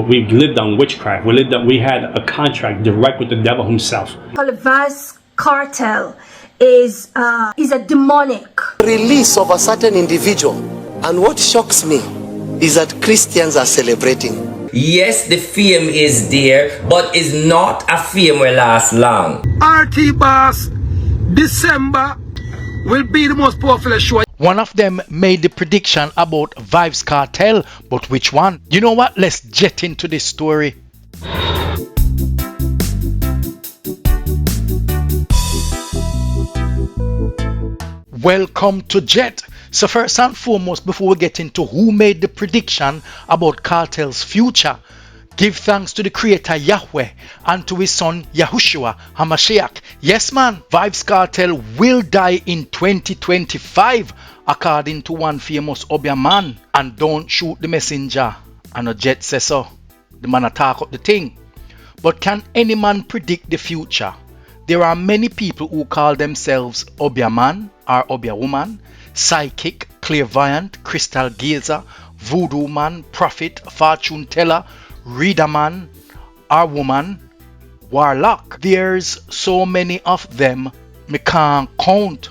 We lived on witchcraft. We had a contract direct with the devil himself. Vybz Kartel is a demonic release of a certain individual. And what shocks me is that Christians are celebrating. Yes, the fame is there, but it's not a fame will last long. RT Boss, December will be the most popular show. One of them made the prediction about Vybz Kartel, but which one? You know what? Let's jet into this story. Welcome to Jet. So first and foremost, before we get into who made the prediction about Kartel's future, give thanks to the Creator Yahweh and to his son Yahushua HaMashiach. Yes man, Vybz Kartel will die in 2025 according to one famous Obeah man. And don't shoot the messenger. And a Jet says so. The man attack up the thing. But can any man predict the future? There are many people who call themselves Obeah man or Obeah woman, psychic, clairvoyant, crystal gazer, voodoo man, prophet, fortune teller, reader man or woman, warlock. There's so many of them, me can't count.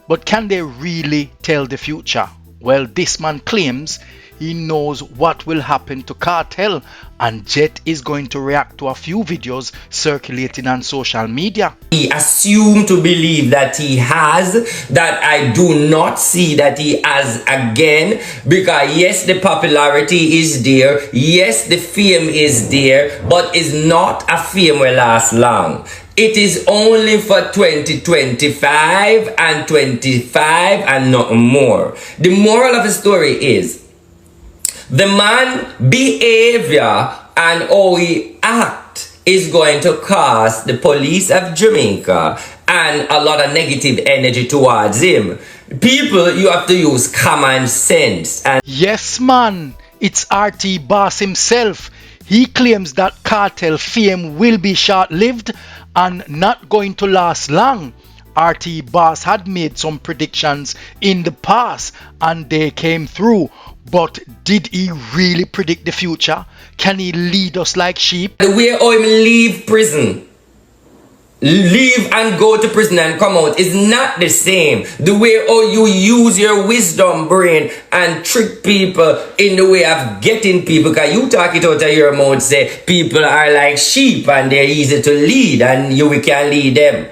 But can they really tell the future? Well, this man claims he knows what will happen to Kartel, and Jet is going to react to a few videos circulating on social media. He assumed to believe that he has, that I do not see that he has again, because yes, the popularity is there, yes, the fame is there, but it's not a fame will last long. It is only for 2025 and 25 and not more. The moral of the story is, the man behavior and how he act is going to cause the police of Jamaica and a lot of negative energy towards him. People, you have to use common sense. And yes man, it's RT Boss himself. He claims that Kartel fame will be short-lived and not going to last long. RT Boss had made some predictions in the past and they came through. But did he really predict the future? Can he lead us like sheep? The way how him leave prison, leave and go to prison and come out is not the same. The way how you use your wisdom brain and trick people in the way of getting people, because you talk it out of your mouth, say people are like sheep and they're easy to lead and you can lead them.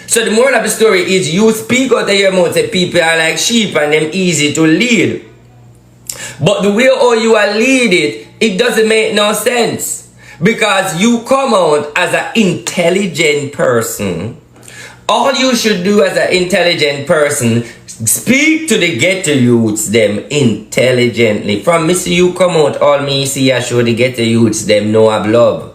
So the moral of the story is you speak out of your mouth, say people are like sheep and them easy to lead. But the way how you are lead it doesn't make no sense. Because you come out as an intelligent person. All you should do as an intelligent person, speak to the ghetto youths them intelligently. From me see you come out, all me see I show the ghetto youths them know of love.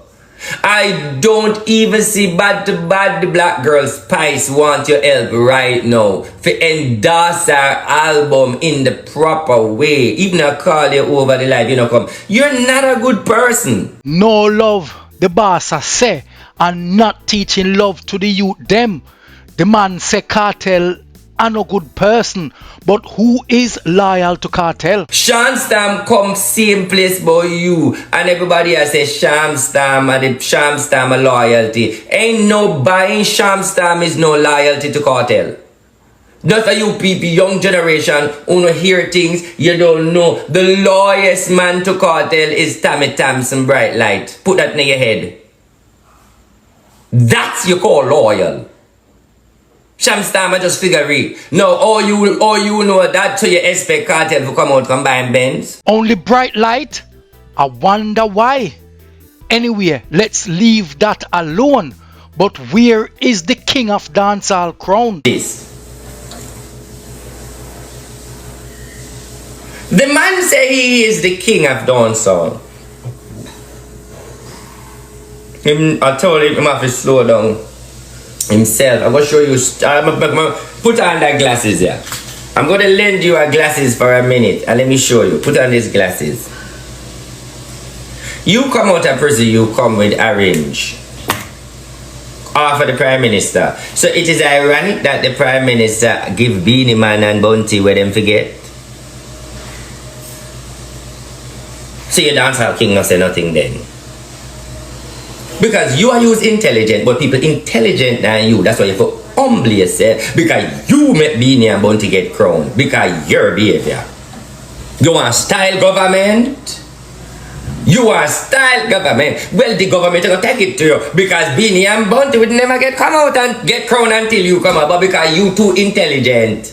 I don't even see bad to bad the Black Girl Spice want your help right now for endorse our album in the proper way. Even I call you over the live, you know come. You're not a good person. No love, the boss a say, and not teaching love to the youth them. The man say Kartel a no good person, but who is loyal to Kartel? Shamstam come same place by you, and everybody has say Shamstam and the Shamstam a loyalty. Ain't no buying Shamstam is no loyalty to Kartel. Not for you people, young generation, who no hear things you don't know. The loyalest man to Kartel is Tommy Thompson Bright Light. Put that in your head. That's you call loyal. Shamstam I just figure it. No, all you know that so you expect Kartel to come out combine Benz. Only Bright Light? I wonder why. Anyway, let's leave that alone. But where is the king of dancehall crown? This. The man say he is the king of dancehall. I told him I have to slow down himself. I'm going to show you. Put on that glasses here. I'm going to lend you a glasses for a minute and let me show you. Put on these glasses. You come out of prison, you come with orange. Offer the Prime Minister. So it is ironic that the Prime Minister give Beanie Man and Bounty where them forget. So your dancehall king not say nothing then. Because you are used intelligent, but people intelligent than you. That's why you have to humble yourself. Because you make Beanie and Bounty get crowned. Because your behavior. You want style government? You want style government? Well, the government will take it to you. Because Beanie and Bounty would never come out and get crowned until you come out. But because you too intelligent.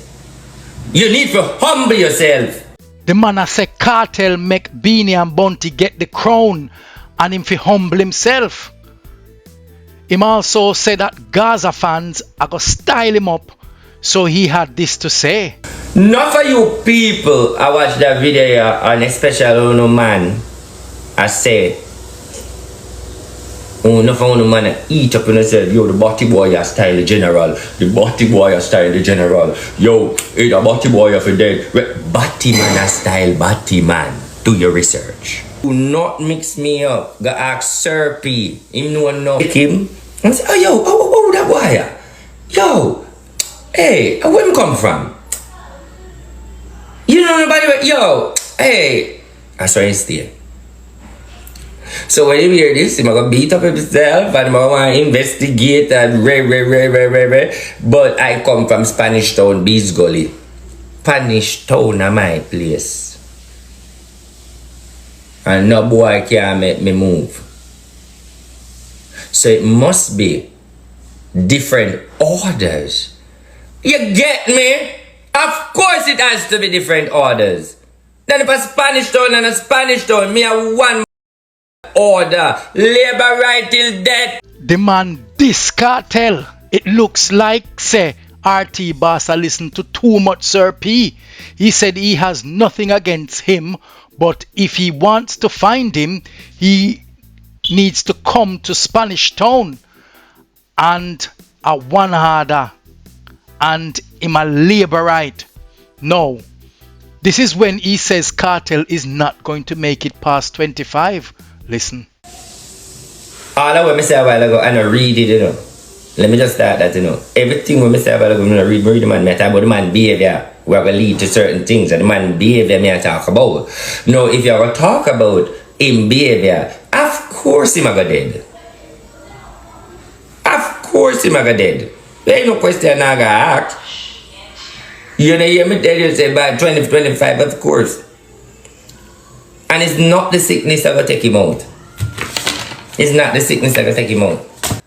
You need to humble yourself. The man a say Kartel make Beanie and Bounty get the crown and him fi humble himself. Him also said that Gaza fans are gonna style him up, so he had this to say. Not for you people I watch that video here, and especially no man I say no for no man eat up in yourself. Yo, the body boy a style the general. The body boy a style the general. Yo, the body boy for dead. Body man a style body man. Do your research. Do not mix me up. Go ask Sir P. Him know enough. Pick him and say, oh yo, oh that boy. Yo, hey, where him come from? You know nobody. Yo, hey, that's where he stay. So when you hear this, I'm gonna beat up himself and I'm gonna investigate and but I come from Spanish Town, Bees Gully. Spanish Town is my place. And no boy can make me move. So it must be different orders. You get me? Of course it has to be different orders. Then if a Spanish Town and a Spanish Town, me have one order. Labor right till death. The man this Kartel. It looks like say RT Bassa listen to too much Sir P. He said he has nothing against him, but if he wants to find him, he needs to come to Spanish Town and a one harder and him a labor right. No. This is when he says Kartel is not going to make it past 25. Listen. All that what I said a while ago, and I read it, you know. Let me just start that, you know. Everything what I said a while ago, I'm going to read the man. I talk about the man behavior. We are going to lead to certain things. And the man behavior I talk about. Now, if you're going to talk about him behavior, of course him I go dead. Of course him I go dead. There ain't no question I go ask. You know, hear me tell you, say, by 2025, of course. And it's not the sickness that will take him out. It's not the sickness that will take him out.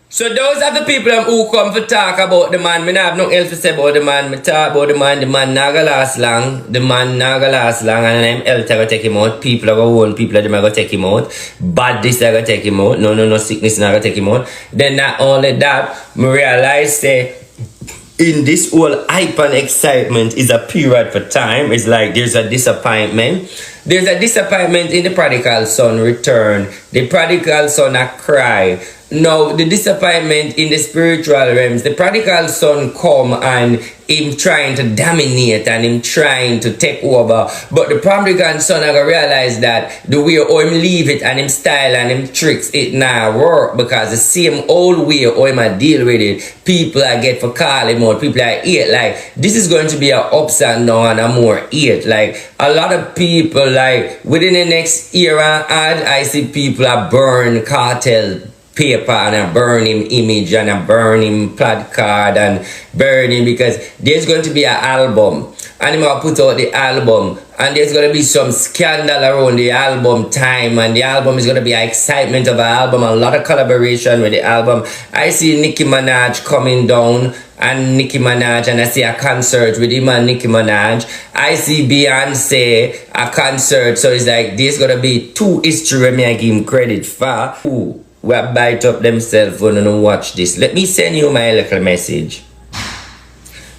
So those are the people who come to talk about the man. I don't have nothing else to say about the man. I talk about the man not gonna last long. The man not gonna last long, and them health are gonna take him out. People are gonna hold, people are gonna take him out. Bad this are gonna take him out. No sickness not gonna take him out. Then not only that, I realize say in this whole hype and excitement is a period for time. It's like there's a disappointment. There's a disappointment in the prodigal son return. The prodigal son a cry. Now, the disappointment in the spiritual realms, the prodigal son come and him trying to dominate and him trying to take over. But the prodigal son I realize that the way how him leave it and him style and him tricks, it now work because the same old way how him a deal with it, people I get for call him out, people I hate. Like, this is going to be a ups and down and a more hate. Like, a lot of people, like, within the next era, I see people are burn Kartel paper and I burn him image and I burn him placard and burn him because there's going to be an album and I'm going to put out the album and there's going to be some scandal around the album time and the album is going to be an excitement of an album, a lot of collaboration with the album. I see Nicki Minaj coming down and Nicki Minaj and I see a concert with him and Nicki Minaj. I see Beyonce a concert, so it's like there's going to be two history me I give him credit for. Ooh. Will bite up themselves when you watch this. Let me send you my little message.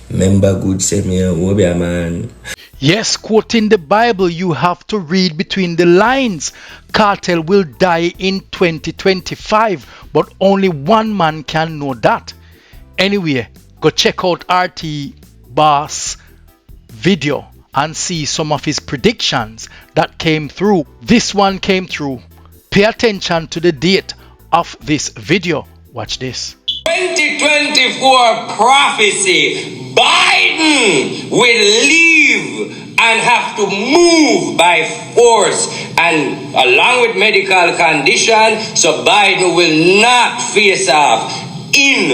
Remember good say me Obeah man. Yes, quoting the Bible, you have to read between the lines. Kartel will die in 2025, but only one man can know that. Anyway, go check out RT Bass video and see some of his predictions that came through. This one came through. Pay attention to the date of this video. Watch this. 2024 prophecy. Biden will leave and have to move by force and along with medical condition, so Biden will not face off in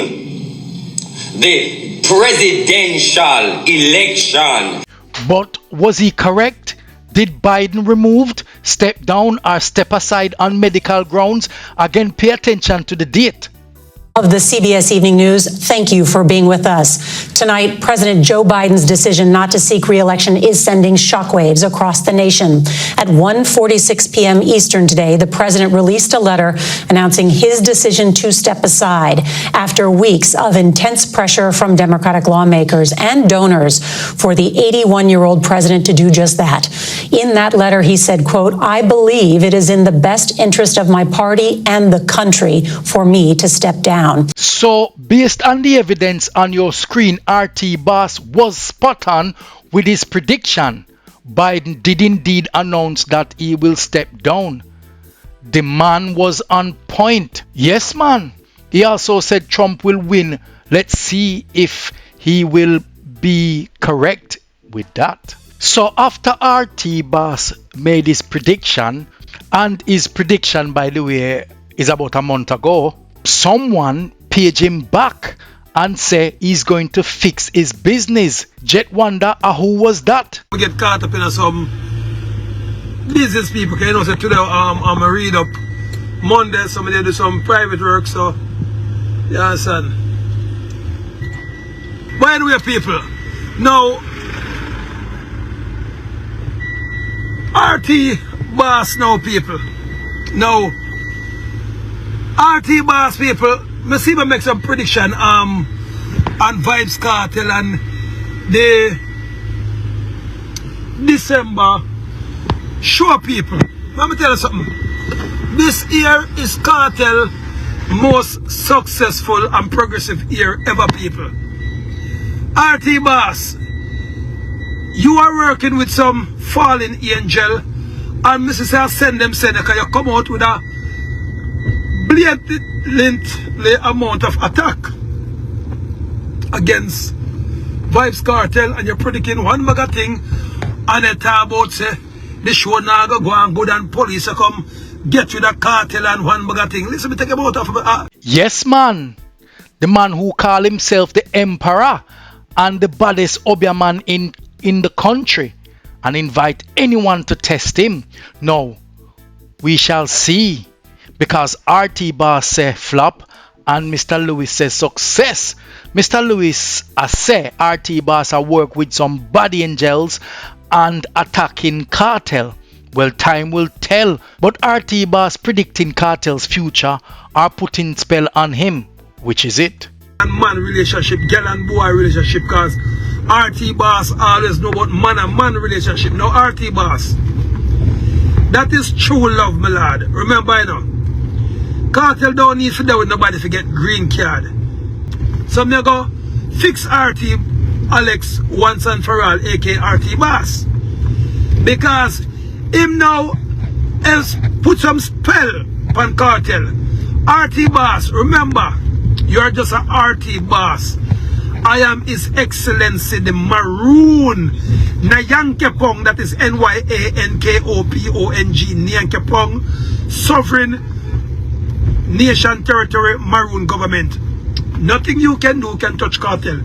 the presidential election. But was he correct? Did Biden removed, step down or step aside on medical grounds? Again, pay attention to the date. Of the CBS Evening News, thank you for being with us. Tonight, President Joe Biden's decision not to seek re-election is sending shockwaves across the nation. At 1:46 p.m. Eastern today, the president released a letter announcing his decision to step aside after weeks of intense pressure from Democratic lawmakers and donors for the 81-year-old president to do just that. In that letter, he said, quote, "I believe it is in the best interest of my party and the country for me to step down." So, based on the evidence on your screen, RT Boss was spot on with his prediction. Biden did indeed announce that he will step down. The man was on point. Yes, man. He also said Trump will win. Let's see if he will be correct with that. So, after RT Boss made his prediction, and his prediction, by the way, is about a month ago, someone page him back and say he's going to fix his business. Jet wonder who was that? We get caught up in some business people, you know, so today I'm a read up Monday, somebody do some private work, so you understand. By the way, people, now RT Boss now, people. Now RT Boss, people, me see me make some prediction on Vybz Kartel and the December show, people. Let me tell you something. This year is Kartel most successful and progressive year ever, people. RT Boss, you are working with some fallen angel, and Mrs. I send them saying that you come out with a blatantly amount of attack against Vybz Kartel, and you're predicting one mega thing, and they talk about say the show now go and good and police come get with a cartel and one mega thing. Listen, me take about off. Yes, man. The man who call himself the emperor and the baddest Obeah man in the country, and invite anyone to test him. No, we shall see. Because RT Boss say flop and Mr. Lewis says success. Mr. Lewis say RT Boss work with some bad angels and attacking Kartel. Well, time will tell. But RT Boss predicting Kartel's future or putting spell on him. Which is it? And man relationship, girl and boy relationship, because RT Boss always know about man and man relationship. Now RT Boss, that is true love, my lad. Remember, you know, Kartel don't need to do with nobody to get green card. So I'm going to fix RT Alex once and for all, aka RT Boss. Because him now else put some spell on Kartel. RT Boss, remember, you're just a RT Boss. I am His Excellency the Maroon Nyankopong, that is Nyankopong, Nyankopong, Sovereign Nation Territory Maroon Government. Nothing you can do can touch Kartel.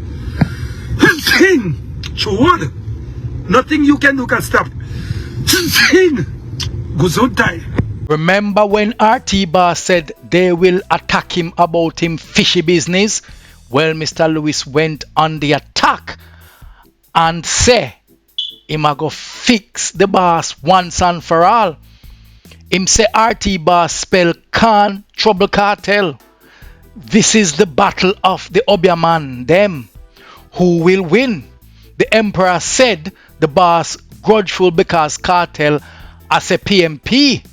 Nothing you can do can stop. Remember when RT Boss said they will attack him about him fishy business? Well, Mr. Lewis went on the attack and say him a go fix the boss once and for all. Him say RT Boss spell can trouble Kartel. This is the battle of the Obeah man, them. Who will win? The emperor said the boss grudgeful because Kartel as a PMP.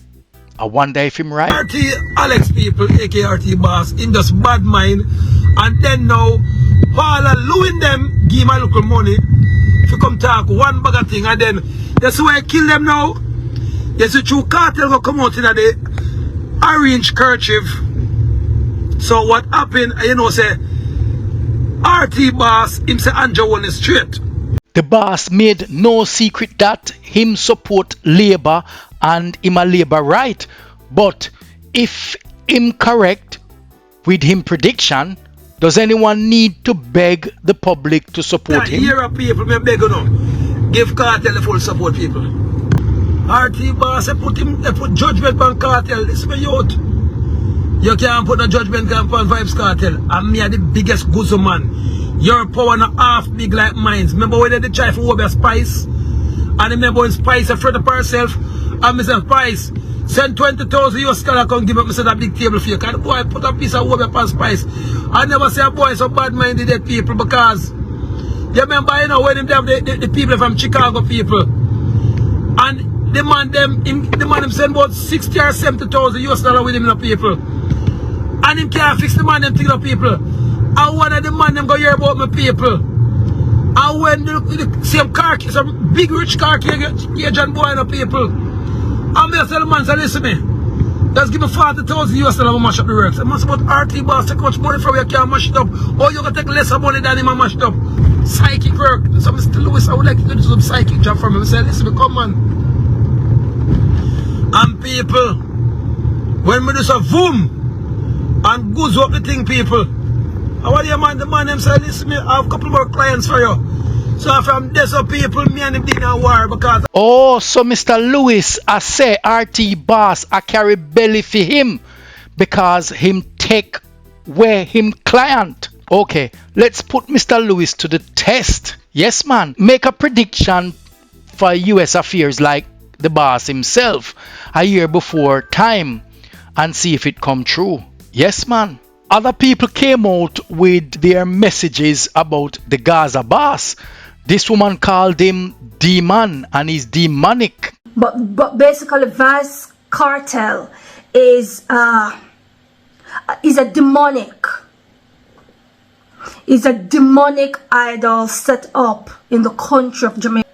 I wonder if him right. RT Alex, people, aka RT Boss, in just bad mind, and then now Paula Lewin them give my little money to come talk one bag of thing, and then that's why I kill them now. Yes, the true Kartel will come out in the orange kerchief. So what happened, you know, say RT Boss, him say Andrew on the street. The boss made no secret that him support Labour and him a labor right. But if him correct with him prediction, does anyone need to beg the public to support him? Here are people, me beg you now. Give Kartel the full support, people. RT boss, they put judgment on Kartel. This is my youth. You can't put no judgment on Vybz Kartel. And me are the biggest guzo man. Your power not half big like mine. Remember when they try for Obeah Spice? And remember when Spice afraid of herself? And me say, Spice, send 20,000 US dollar come give up me say that big table for you. Can the boy put a piece of Obeah pan Spice? I never say a boy so bad-minded dead people because you remember, you know, when them have the people from Chicago people. And the man them send about 60 or 70,000 US dollar with him, you know, people. And him can't fix the man them thing, you know, people. And one of the man them go hear about my people. And when the same car, some big rich car agent boy, you know, people. And me tell the man, say, listen me, just give me 40,000 US dollar to mash up the works. I must about RT boss take much money from you can't mash it up. Or you can take less money than him and mash it up. Psychic work. So Mr. Lewis, I would like to do some psychic job for me. I say, listen me, come on. And people, when we do some boom and goes up the thing, people. I want you man, the man them say, listen me, I have a couple more clients for you. So from this up people, me and him did not war because... Oh, so Mr. Lewis, I say RT boss, I carry belly for him because him take where him client. Okay, let's put Mr. Lewis to the test. Yes, man. Make a prediction for US affairs like the boss himself a year before time and see if it come true. Yes, man. Other people came out with their messages about the Gaza boss. This woman called him demon and he's demonic. But basically, Vybz Kartel is a demonic. Is a demonic idol set up in the country of Jamaica.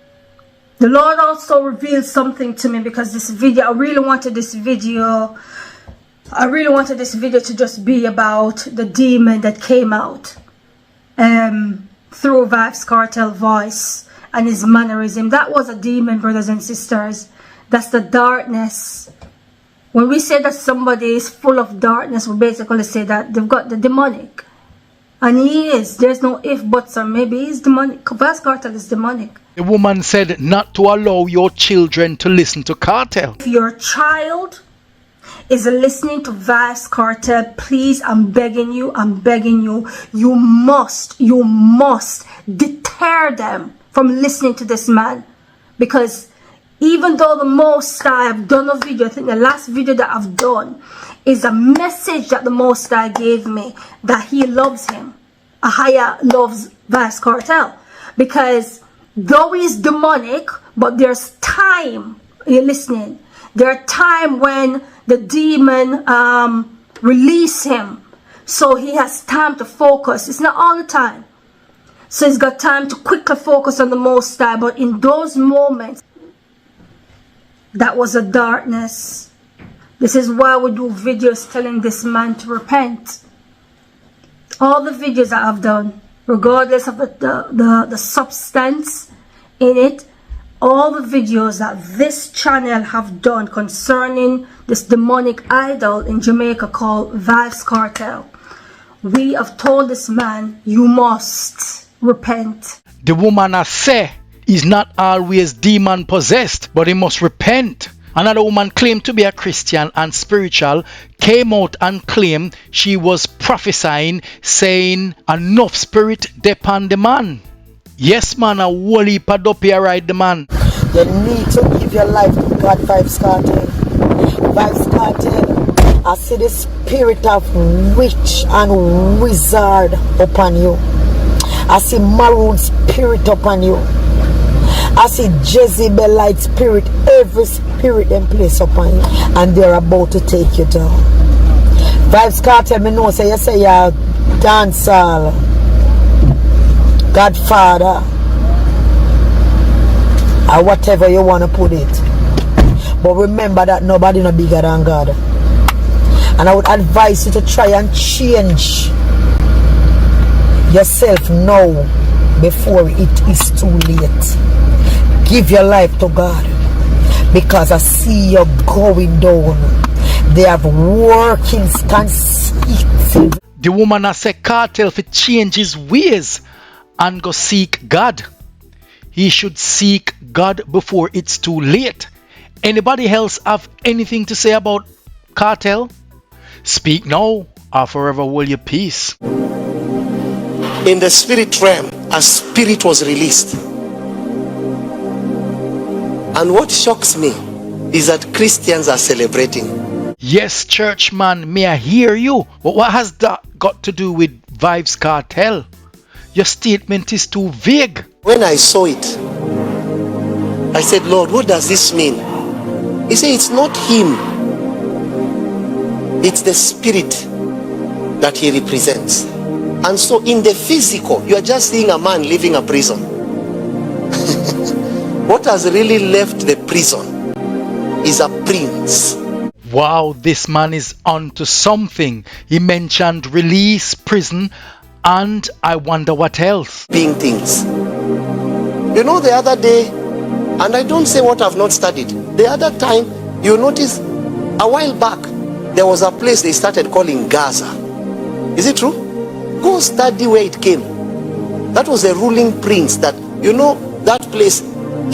The Lord also revealed something to me because this video, I really wanted this video to just be about the demon that came out through Vybz Kartel voice and his mannerism. That was a demon, brothers and sisters. That's the darkness. When we say that somebody is full of darkness, we basically say that they've got the demonic. And he is. There's no if, buts, or maybe. He's demonic. Vybz Kartel is demonic. The woman said not to allow your children to listen to Kartel. If your child is listening to Vybz Kartel, please, I'm begging you, you must deter them from listening to this man. Because even though the Most High, I've done a video, I think the last video that I've done is a message that the Most High gave me, that he loves him. Ahaya loves Vybz Kartel. Because though he's demonic, but there's time, you're listening, there's time when the demon release him. So he has time to focus. It's not all the time. So he's got time to quickly focus on the Most High. But in those moments, that was a darkness. This is why we do videos telling this man to repent. All the videos that I've done, regardless of the substance in it, all the videos that this channel have done concerning this demonic idol in Jamaica called Vybz Kartel, we have told this man, you must repent. The woman I say is not always demon possessed, but he must repent. Another woman claimed to be a Christian and spiritual, came out and claimed she was prophesying, saying enough spirit depend the man. Yes, man, a whole heap of dopey ride the man. You need to give your life to God, Vybz Kartel. Vybz Kartel, I see the spirit of witch and wizard upon you. I see maroon spirit upon you. I see Jezebelite spirit, every spirit in place upon you. And they're about to take you down. Vybz Kartel, me know, say you say you're dancehall, Godfather, or whatever you want to put it. But remember that nobody no bigger than God. And I would advise you to try and change yourself now before it is too late. Give your life to God. because I see you going down. They have working consistent. The woman has said Kartel to change his ways and go seek God. He should seek God before it's too late. Anybody else have anything to say about Kartel? Speak now or forever hold your peace. In the spirit realm, a spirit was released. And what shocks me is that Christians are celebrating. Yes, churchman, may I hear you? But what has that got to do with Vybz Kartel? Your statement is too vague. When I saw it, I said, Lord, what does this mean? He said, it's not him. It's the spirit that he represents. And so in the physical, you are just seeing a man leaving a prison. What has really left the prison is a prince. Wow, this man is onto something. He mentioned release, prison, and I wonder what else. Being things. You know, the other day, and I don't say what I've not studied, the other time, you notice, a while back, there was a place they started calling Gaza. Is it true? Go study where it came. That was a ruling prince that, you know, that place,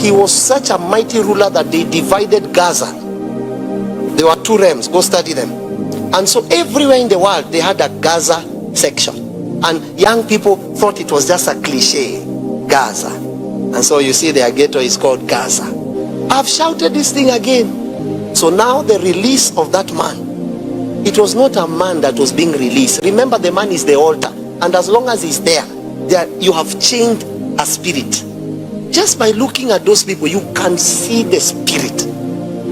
he was such a mighty ruler that they divided Gaza. There were two realms, go study them. And so everywhere in the world, they had a Gaza section. And young people thought it was just a cliche, Gaza. And so you see their ghetto is called Gaza. I've shouted this thing again. So now the release of that man, it was not a man that was being released. Remember, the man is the altar. And as long as he's there, you have chained a spirit. Just by looking at those people, you can see the spirit.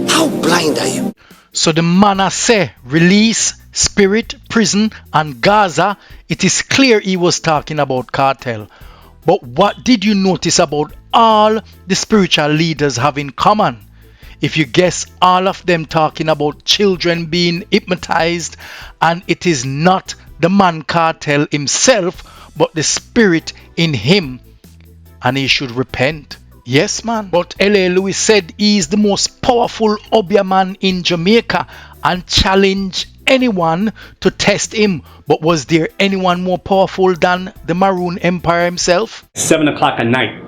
How blind are you? So the man say release, spirit, prison, and Gaza. It is clear he was talking about Kartel. But what did you notice about all the spiritual leaders have in common? If you guess, all of them talking about children being hypnotized, and it is not the man Kartel himself, but the spirit in him, and he should repent. Yes, man. But L.A. Lewis said he is the most powerful Obeah man in Jamaica and challenged anyone to test him. But was there anyone more powerful than the Maroon Empire himself? 7 o'clock at night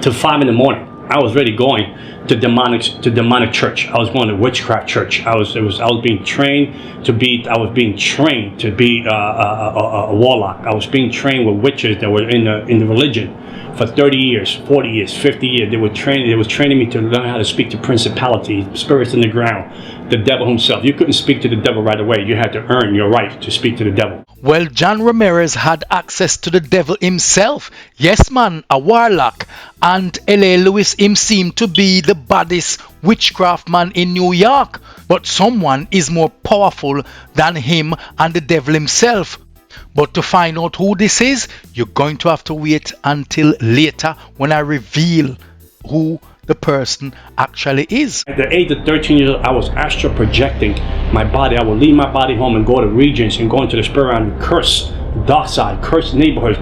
to 5 in the morning. I was really going to demonic church. I was going to witchcraft church. I was being trained to be. I was being trained to be a warlock. I was being trained with witches that were in the religion for 30 years, 40 years, 50 years. They was training me to learn how to speak to principalities, spirits in the ground, the devil himself. You couldn't speak to the devil right away. You had to earn your right to speak to the devil. Well, John Ramirez had access to the devil himself. Yes, man, a warlock. And L.A. Lewis him seemed to be the baddest witchcraft man in New York. But someone is more powerful than him and the devil himself. But to find out who this is, you're going to have to wait until later when I reveal who the person actually is. At the age of 13 years old, I was astral projecting my body. I would leave my body home and go to regions and go into the spirit realm and curse dark side, curse neighborhoods,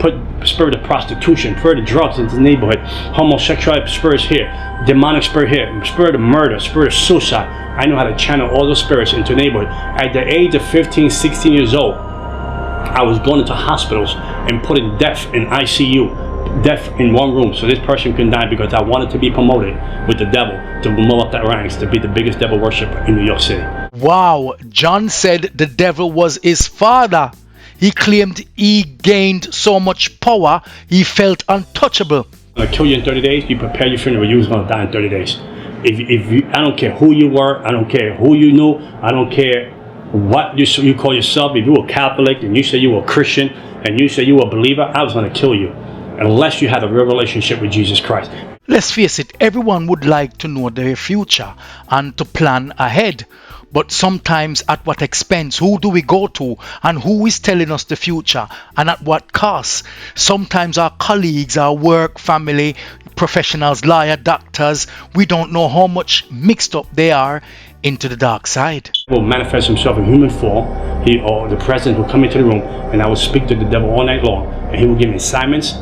put spirit of prostitution, spirit of drugs into the neighborhood, homosexuality spirits here, demonic spirit here, spirit of murder, spirit of suicide. I know how to channel all those spirits into the neighborhood. At the age of 15, 16 years old, I was going into hospitals and putting death in ICU, death in one room, so this person couldn't die, because I wanted to be promoted with the devil, to move up that ranks, to be the biggest devil worshiper in New York City. Wow, John said the devil was his father. He claimed he gained so much power, he felt untouchable. I'm going to kill you in 30 days, you prepare your funeral, you was going to die in 30 days. If you, I don't care who you were, I don't care who you knew, I don't care what you call yourself. If you were Catholic and you say you were a Christian and you say you were a believer, I was going to kill you unless you had a real relationship with Jesus Christ. Let's face it, everyone would like to know their future and to plan ahead. But sometimes at what expense? Who do we go to? And who is telling us the future? And at what cost? Sometimes our colleagues, our work, family, professionals, lawyer, doctors, we don't know how much mixed up they are into the dark side. Will manifest himself in human form. He or the president will come into the room and I will speak to the devil all night long, and he will give me assignments.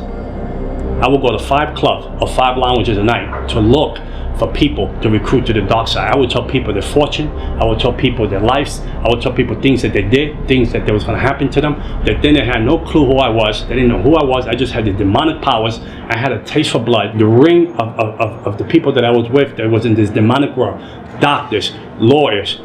I would go to 5 clubs or 5 lounges a night to look for people to recruit to the dark side. I would tell people their fortune. I would tell people their lives. I would tell people things that they did, things that was going to happen to them. That then they had no clue who I was. They didn't know who I was. I just had the demonic powers. I had a taste for blood. The ring of the people that I was with that was in this demonic world. Doctors, lawyers,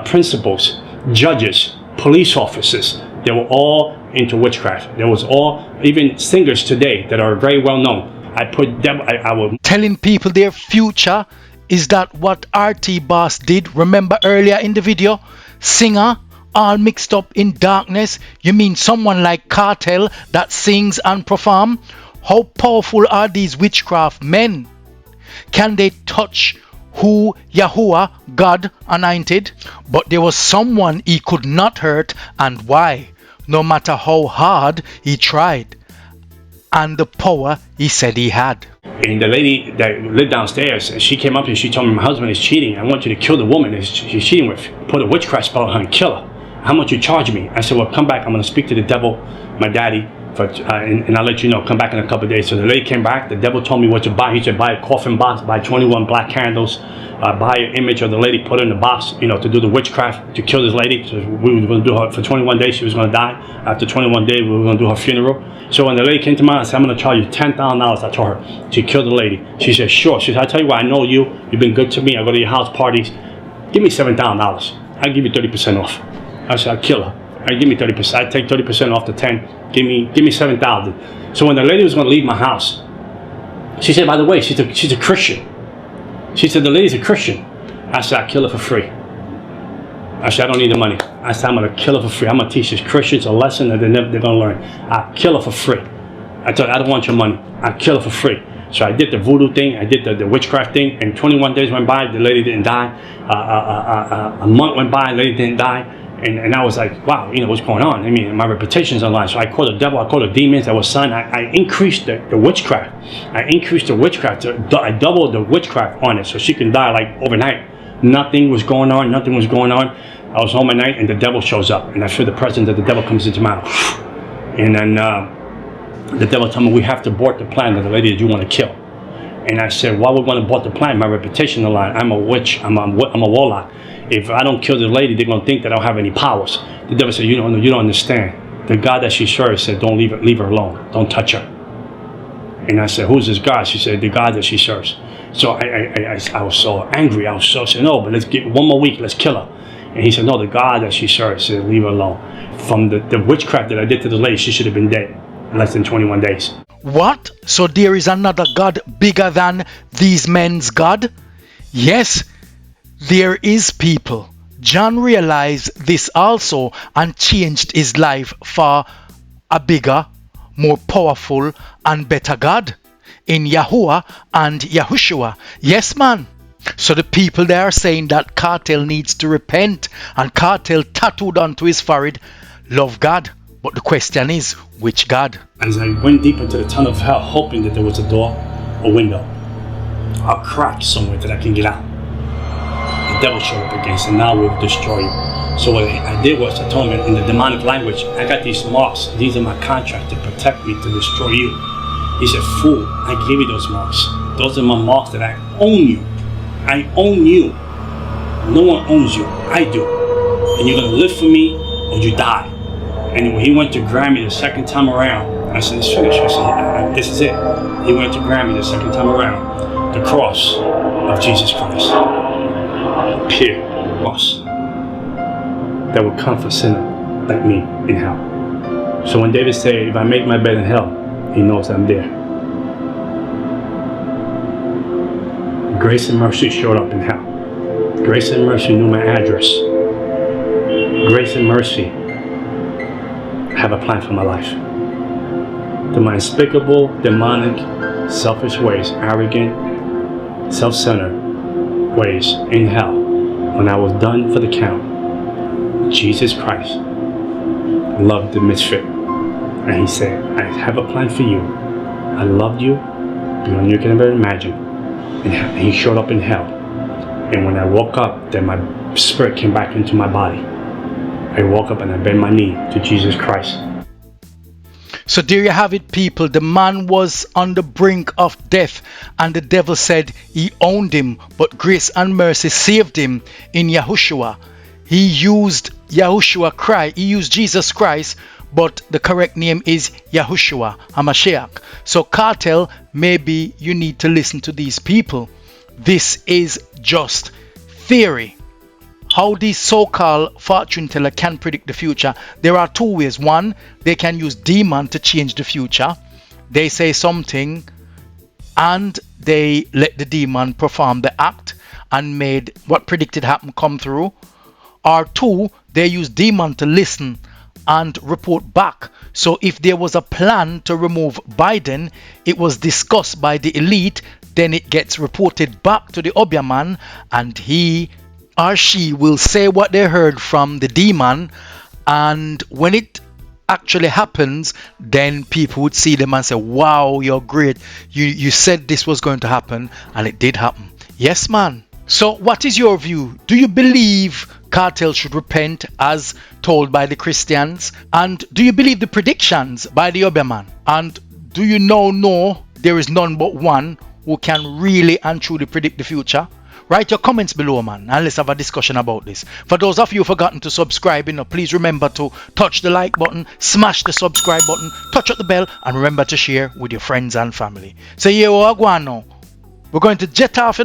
principals, judges, police officers. They were all into witchcraft. There was all, even singers today that are very well known. I put them, I would... Telling people their future, is that what RT Boss did? Remember earlier in the video? Singer, all mixed up in darkness. You mean someone like Kartel that sings and perform? How powerful are these witchcraft men? Can they touch who Yahuwah, God, anointed? But there was someone he could not hurt, and why? No matter how hard he tried. And the power he said he had. And the lady that lived downstairs, she came up and she told me, my husband is cheating. I want you to kill the woman that she's cheating with. Put a witchcraft spell on her and kill her. How much you charge me? I said, well, come back. I'm going to speak to the devil, my daddy, and I'll let you know. Come back in a couple of days. So the lady came back. The devil told me what to buy. He said, buy a coffin box, buy 21 black candles, buy an image of the lady, put her in the box, you know, to do the witchcraft, to kill this lady. So we were going to do her for 21 days. She was going to die. After 21 days, we were going to do her funeral. So when the lady came to my house, I said, I'm going to charge you $10,000. I told her to kill the lady. She said, sure. She said, I tell you what, I know you. You've been good to me. I go to your house parties. Give me $7,000. I'll give you 30% off. I said, I'll kill her. All right, give me 30%. I take 30% off the 10. Give me $7,000. So when the lady was going to leave my house, she said, by the way, she's a Christian. She said, the lady's a Christian. I said, I'll kill her for free. I said, I don't need the money. I said, I'm going to kill her for free. I'm going to teach these Christians a lesson that they're going to learn. I'll kill her for free. I told her, I don't want your money. I'll kill her for free. So I did the voodoo thing. I did the witchcraft thing. And 21 days went by. The lady didn't die. A month went by. The lady didn't die. And I was like, wow, you know, what's going on? I mean, my reputation's online. So I called the devil. I called the demons that was son. I increased the witchcraft. I increased the witchcraft. I doubled the witchcraft on it so she can die like overnight. Nothing was going on. Nothing was going on. I was home at night and the devil shows up. And I feel the presence of the devil comes into my house. And then the devil told me, we have to abort the plan of the lady that you want to kill. And I said, why would we want to abort the plan? My reputation on the line. I'm a witch. I'm a warlock. If I don't kill the lady, they're going to think that I don't have any powers. The devil said, you don't understand. The God that she serves said, don't leave her alone. Don't touch her. And I said, who's this God? She said, the God that she serves. So I was so angry. I was so saying, no, but let's get one more week. Let's kill her. And he said, no, the God that she serves said, leave her alone. From the witchcraft that I did to the lady, she should have been dead in less than 21 days. What? So there is another God bigger than these men's God? Yes, there is, people. John realized this also and changed his life for a bigger, more powerful and better God in Yahuwah and Yahushua. Yes, man. So the people there are saying that Kartel needs to repent, and Kartel tattooed onto his forehead, love God. But the question is, which God? As I went deep into the tunnel of hell, hoping that there was a door, a window, a crack somewhere that I can get out, the devil showed up against, and now we'll destroy you. So what I did was, I told him in the demonic language, I got these marks. These are my contract to protect me, to destroy you. He said, fool, I gave you those marks. Those are my marks that I own you. I own you. No one owns you. I do. And you're going to live for me or you die. And when he went to grab me the second time around, I said, it's finished. I said, this is it. He went to grab me the second time around. The cross of Jesus Christ. Here, cross. That would comfort sinner like me in hell. So when David said, if I make my bed in hell, he knows I'm there. Grace and mercy showed up in hell. Grace and mercy knew my address. Grace and mercy have a plan for my life. To my unspeakable, demonic, selfish ways, arrogant, self-centered ways in hell, when I was done for the count, Jesus Christ loved the misfit. And he said, I have a plan for you. I loved you beyond you can ever imagine. And he showed up in hell. And when I woke up, then my spirit came back into my body. I woke up and I bent my knee to Jesus Christ. So there you have it, people. The man was on the brink of death, and the devil said he owned him, but grace and mercy saved him in Yahushua. He used Yahushua Christ, he used Jesus Christ, but the correct name is Yahushua HaMashiach. So Kartel, maybe you need to listen to these people. This is just theory. How these so-called fortune teller can predict the future, there are two ways. One, they can use demon to change the future. They say something and they let the demon perform the act and made what predicted happen come through. Or two, they use demon to listen and report back. So if there was a plan to remove Biden, it was discussed by the elite, then it gets reported back to the Obeah man, and he or she will say what they heard from the demon, and when it actually happens, then people would see them and say, wow, you're great, you said this was going to happen, and it did happen. Yes, man. So what is your view? Do you believe Kartel should repent as told by the Christians? And do you believe the predictions by the Obeah man? And do you know there is none but one who can really and truly predict the future? Write your comments below, man, and let's have a discussion about this. For those of you who forgotten to subscribe, please remember to touch the like button, smash the subscribe button, touch up the bell, and remember to share with your friends and family. So yeah, we're going to jet off,